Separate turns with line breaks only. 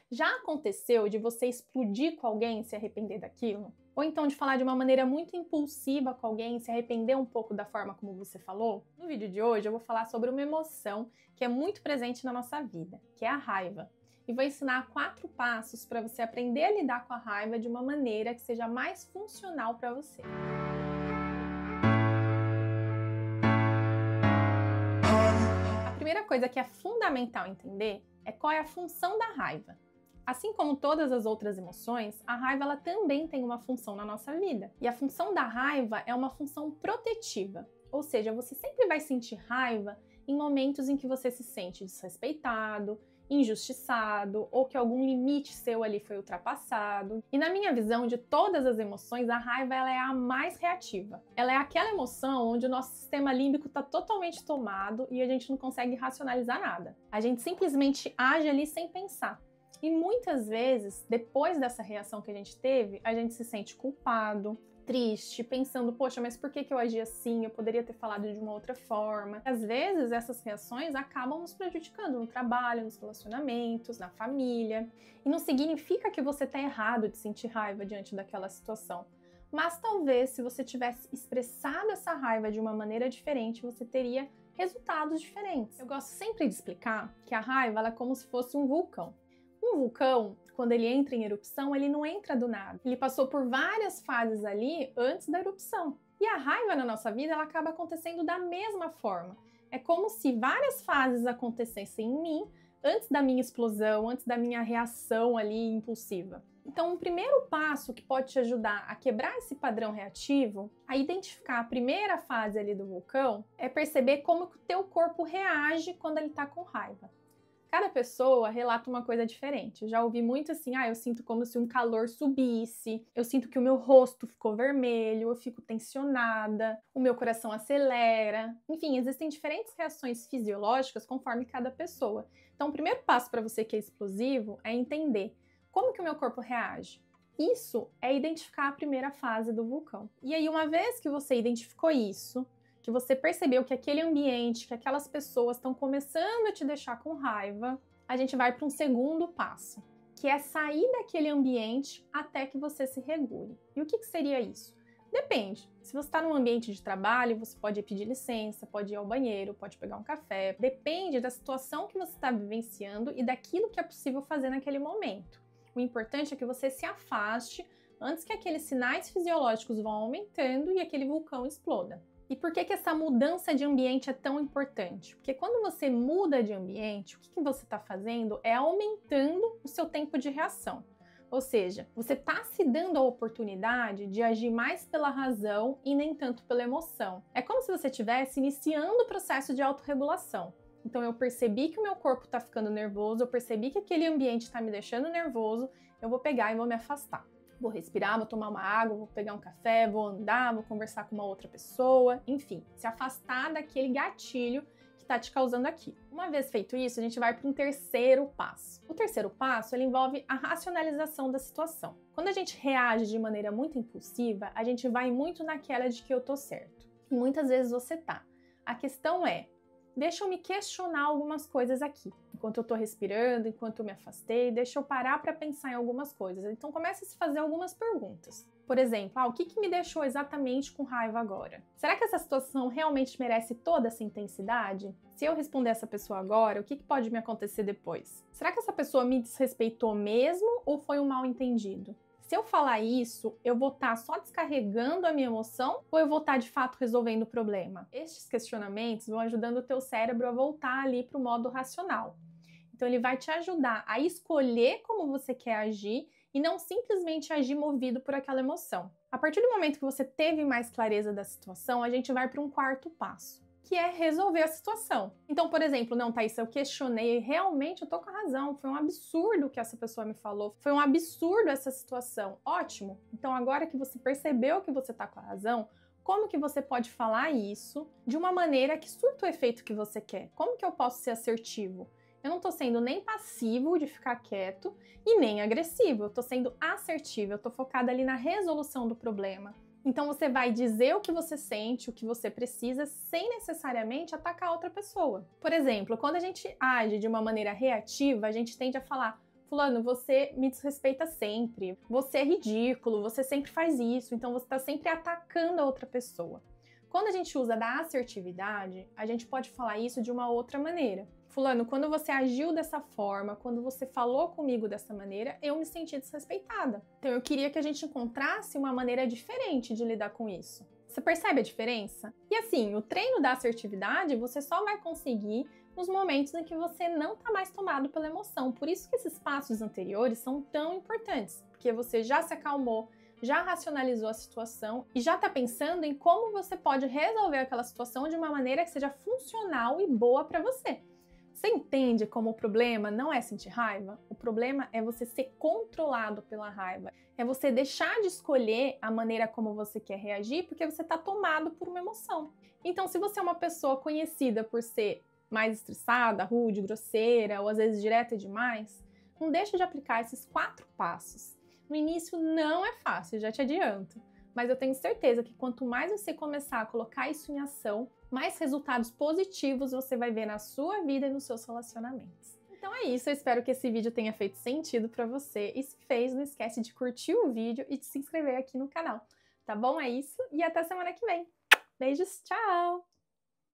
Já aconteceu de você explodir com alguém e se arrepender daquilo? Ou então de falar de uma maneira muito impulsiva com alguém e se arrepender um pouco da forma como você falou? No vídeo de hoje eu vou falar sobre uma emoção que é muito presente na nossa vida, que é a raiva. E vou ensinar 4 passos para você aprender a lidar com a raiva de uma maneira que seja mais funcional para você. A primeira coisa que é fundamental entender é qual é a função da raiva. Assim como todas as outras emoções, a raiva ela também tem uma função na nossa vida. E a função da raiva é uma função protetiva. Ou seja, você sempre vai sentir raiva em momentos em que você se sente desrespeitado, injustiçado ou que algum limite seu ali foi ultrapassado. E na minha visão de todas as emoções, a raiva ela é a mais reativa. Ela é aquela emoção onde o nosso sistema límbico está totalmente tomado e a gente não consegue racionalizar nada. A gente simplesmente age ali sem pensar. E muitas vezes, depois dessa reação que a gente teve, a gente se sente culpado, triste, pensando, poxa, mas por que eu agi assim? Eu poderia ter falado de uma outra forma. Às vezes, essas reações acabam nos prejudicando no trabalho, nos relacionamentos, na família. E não significa que você está errado de sentir raiva diante daquela situação. Mas talvez, se você tivesse expressado essa raiva de uma maneira diferente, você teria resultados diferentes. Eu gosto sempre de explicar que a raiva ela é como se fosse um vulcão. Um vulcão, quando ele entra em erupção, ele não entra do nada. Ele passou por várias fases ali antes da erupção. E a raiva na nossa vida, ela acaba acontecendo da mesma forma. É como se várias fases acontecessem em mim antes da minha explosão, antes da minha reação ali impulsiva. Então, o primeiro passo que pode te ajudar a quebrar esse padrão reativo, a identificar a primeira fase ali do vulcão, é perceber como que o teu corpo reage quando ele está com raiva. Cada pessoa relata uma coisa diferente. Eu já ouvi muito assim, eu sinto como se um calor subisse, eu sinto que o meu rosto ficou vermelho, eu fico tensionada, o meu coração acelera. Enfim, existem diferentes reações fisiológicas conforme cada pessoa. Então, o primeiro passo para você que é explosivo é entender como que o meu corpo reage. Isso é identificar a primeira fase do vulcão. E aí, uma vez que você identificou isso, que você percebeu que aquele ambiente, que aquelas pessoas estão começando a te deixar com raiva, a gente vai para um segundo passo, que é sair daquele ambiente até que você se regule. E o que seria isso? Depende. Se você está num ambiente de trabalho, você pode pedir licença, pode ir ao banheiro, pode pegar um café. Depende da situação que você está vivenciando e daquilo que é possível fazer naquele momento. O importante é que você se afaste antes que aqueles sinais fisiológicos vão aumentando e aquele vulcão exploda. E por que essa mudança de ambiente é tão importante? Porque quando você muda de ambiente, o que você está fazendo é aumentando o seu tempo de reação. Ou seja, você está se dando a oportunidade de agir mais pela razão e nem tanto pela emoção. É como se você estivesse iniciando o processo de autorregulação. Então eu percebi que o meu corpo está ficando nervoso, eu percebi que aquele ambiente está me deixando nervoso, eu vou pegar e vou me afastar. Vou respirar, vou tomar uma água, vou pegar um café, vou andar, vou conversar com uma outra pessoa, enfim, se afastar daquele gatilho que está te causando aquilo. Uma vez feito isso, a gente vai para um terceiro passo. O terceiro passo, ele envolve a racionalização da situação. Quando a gente reage de maneira muito impulsiva, a gente vai muito naquela de que eu tô certo. E muitas vezes você tá. A questão é, deixa eu me questionar algumas coisas aqui. Enquanto eu tô respirando, enquanto eu me afastei, deixa eu parar para pensar em algumas coisas. Então comece a se fazer algumas perguntas. Por exemplo, o que me deixou exatamente com raiva agora? Será que essa situação realmente merece toda essa intensidade? Se eu responder essa pessoa agora, o que pode me acontecer depois? Será que essa pessoa me desrespeitou mesmo ou foi um mal-entendido? Se eu falar isso, eu vou estar só descarregando a minha emoção ou eu vou estar de fato resolvendo o problema? Estes questionamentos vão ajudando o teu cérebro a voltar ali para o modo racional. Então ele vai te ajudar a escolher como você quer agir e não simplesmente agir movido por aquela emoção. A partir do momento que você teve mais clareza da situação, a gente vai para um quarto passo, que é resolver a situação. Então, por exemplo, não, Thaís, eu questionei, realmente eu tô com a razão, foi um absurdo o que essa pessoa me falou, foi um absurdo essa situação. Ótimo! Então, agora que você percebeu que você tá com a razão, como que você pode falar isso de uma maneira que surta o efeito que você quer? Como que eu posso ser assertivo? Eu não tô sendo nem passivo de ficar quieto e nem agressivo, eu tô sendo assertivo, eu tô focada ali na resolução do problema. Então você vai dizer o que você sente, o que você precisa, sem necessariamente atacar outra pessoa. Por exemplo, quando a gente age de uma maneira reativa, a gente tende a falar: fulano, você me desrespeita sempre, você é ridículo, você sempre faz isso, então você está sempre atacando a outra pessoa. Quando a gente usa da assertividade, a gente pode falar isso de uma outra maneira. Fulano, quando você agiu dessa forma, quando você falou comigo dessa maneira, eu me senti desrespeitada. Então eu queria que a gente encontrasse uma maneira diferente de lidar com isso. Você percebe a diferença? E assim, o treino da assertividade você só vai conseguir nos momentos em que você não está mais tomado pela emoção. Por isso que esses passos anteriores são tão importantes, porque você já se acalmou, já racionalizou a situação e já está pensando em como você pode resolver aquela situação de uma maneira que seja funcional e boa para você. Você entende como o problema não é sentir raiva? O problema é você ser controlado pela raiva. É você deixar de escolher a maneira como você quer reagir porque você está tomado por uma emoção. Então, se você é uma pessoa conhecida por ser mais estressada, rude, grosseira ou às vezes direta demais, não deixa de aplicar esses 4 passos. No início não é fácil, já te adianto. Mas eu tenho certeza que quanto mais você começar a colocar isso em ação, mais resultados positivos você vai ver na sua vida e nos seus relacionamentos. Então é isso, eu espero que esse vídeo tenha feito sentido para você e se fez, não esquece de curtir o vídeo e de se inscrever aqui no canal, tá bom? É isso e até semana que vem. Beijos, tchau!